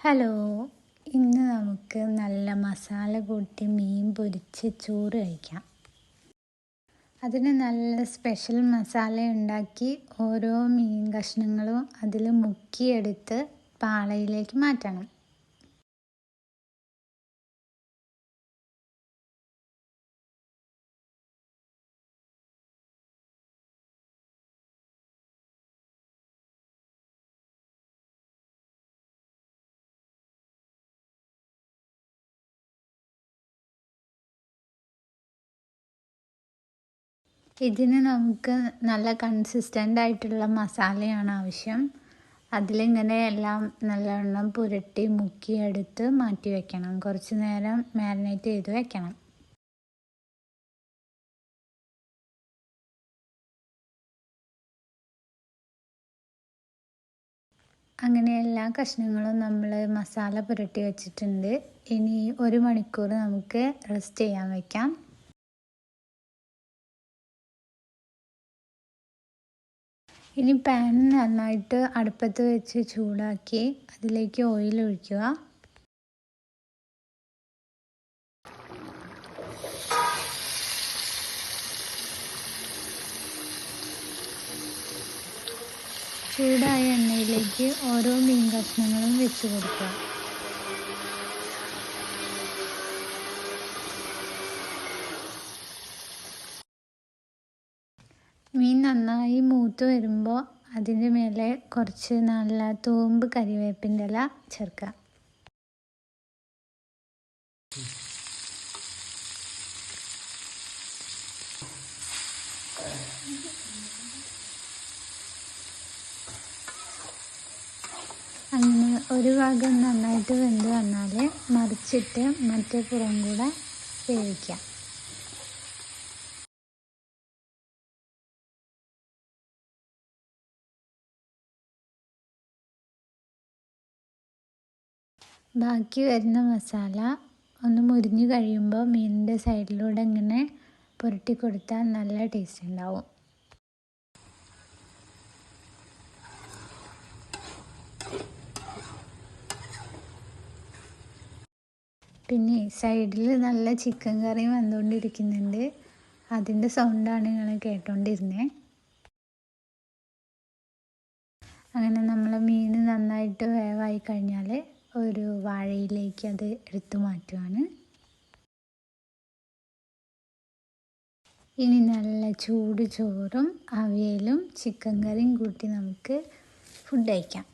Hello, ഇന്ന് നമുക്ക് നല്ല മസാല കൂട്ടി മീൻ പൊരിച്ച് ചോറ് കഴിക്കാം. അതിന് നല്ല സ്പെഷ്യൽ മസാല ഉണ്ടാക്കി ഓരോ മീൻ കഷ്ണങ്ങളും അതിൽ മുക്കിയെടുത്ത് പാളയിലേക്ക് മാറ്റണം. ഇതിന് നമുക്ക് നല്ല കൺസിസ്റ്റൻ്റ് ആയിട്ടുള്ള മസാലയാണ് ആവശ്യം. അതിലിങ്ങനെ എല്ലാം നല്ലവണ്ണം പുരട്ടി മുക്കിയെടുത്ത് മാറ്റി വയ്ക്കണം. കുറച്ച് നേരം മാരിനേറ്റ് ചെയ്ത് വയ്ക്കണം. അങ്ങനെ എല്ലാ കഷ്ണങ്ങളും നമ്മൾ മസാല പുരട്ടി വെച്ചിട്ടുണ്ട്. ഇനി 1 മണിക്കൂർ നമുക്ക് റെസ്റ്റ് ചെയ്യാൻ വയ്ക്കാം. ഇനി പാൻ നന്നായിട്ട് അടുപ്പത്ത് വെച്ച് ചൂടാക്കി അതിലേക്ക് ഓയിൽ ഒഴിക്കുക. ചൂടായ എണ്ണയിലേക്ക് ഓരോ മീൻ കഷ്ണങ്ങളും വെച്ച് കൊടുക്കുക. മീൻ നന്നായി മൂത്ത് വരുമ്പോൾ അതിൻ്റെ മേലെ കുറച്ച് നല്ല തൂമ്പ് കരിവേപ്പിൻ്റെ ഇല ചേർക്കുക. അങ്ങനെ ഒരു ഭാഗം നന്നായിട്ട് വെന്ത് വന്നാൽ മറിച്ചിട്ട് മറ്റേ പുറം കൂടെ വേവിക്കാം. ബാക്കി വരുന്ന മസാല ഒന്ന് മുരിഞ്ഞ് കഴിയുമ്പോൾ മീനിൻ്റെ സൈഡിലൂടെ ഇങ്ങനെ പുരട്ടി കൊടുത്താൽ നല്ല ടേസ്റ്റ് ഉണ്ടാവും. പിന്നെ സൈഡിൽ നല്ല ചിക്കൻ കറി വന്നുകൊണ്ടിരിക്കുന്നുണ്ട്. അതിൻ്റെ സൗണ്ടാണ് നിങ്ങൾ കേട്ടോണ്ടിരുന്നത്. അങ്ങനെ നമ്മൾ മീൻ നന്നായിട്ട് വേവായി കഴിഞ്ഞാൽ ഒരു വാഴയിലേക്ക് അത് എടുത്തു മാറ്റുവാണ്. ഇനി നല്ല ചൂട് ചോറും അവിയലും ചിക്കൻ കറിയും കൂട്ടി നമുക്ക് ഫുഡ് കഴിക്കാം.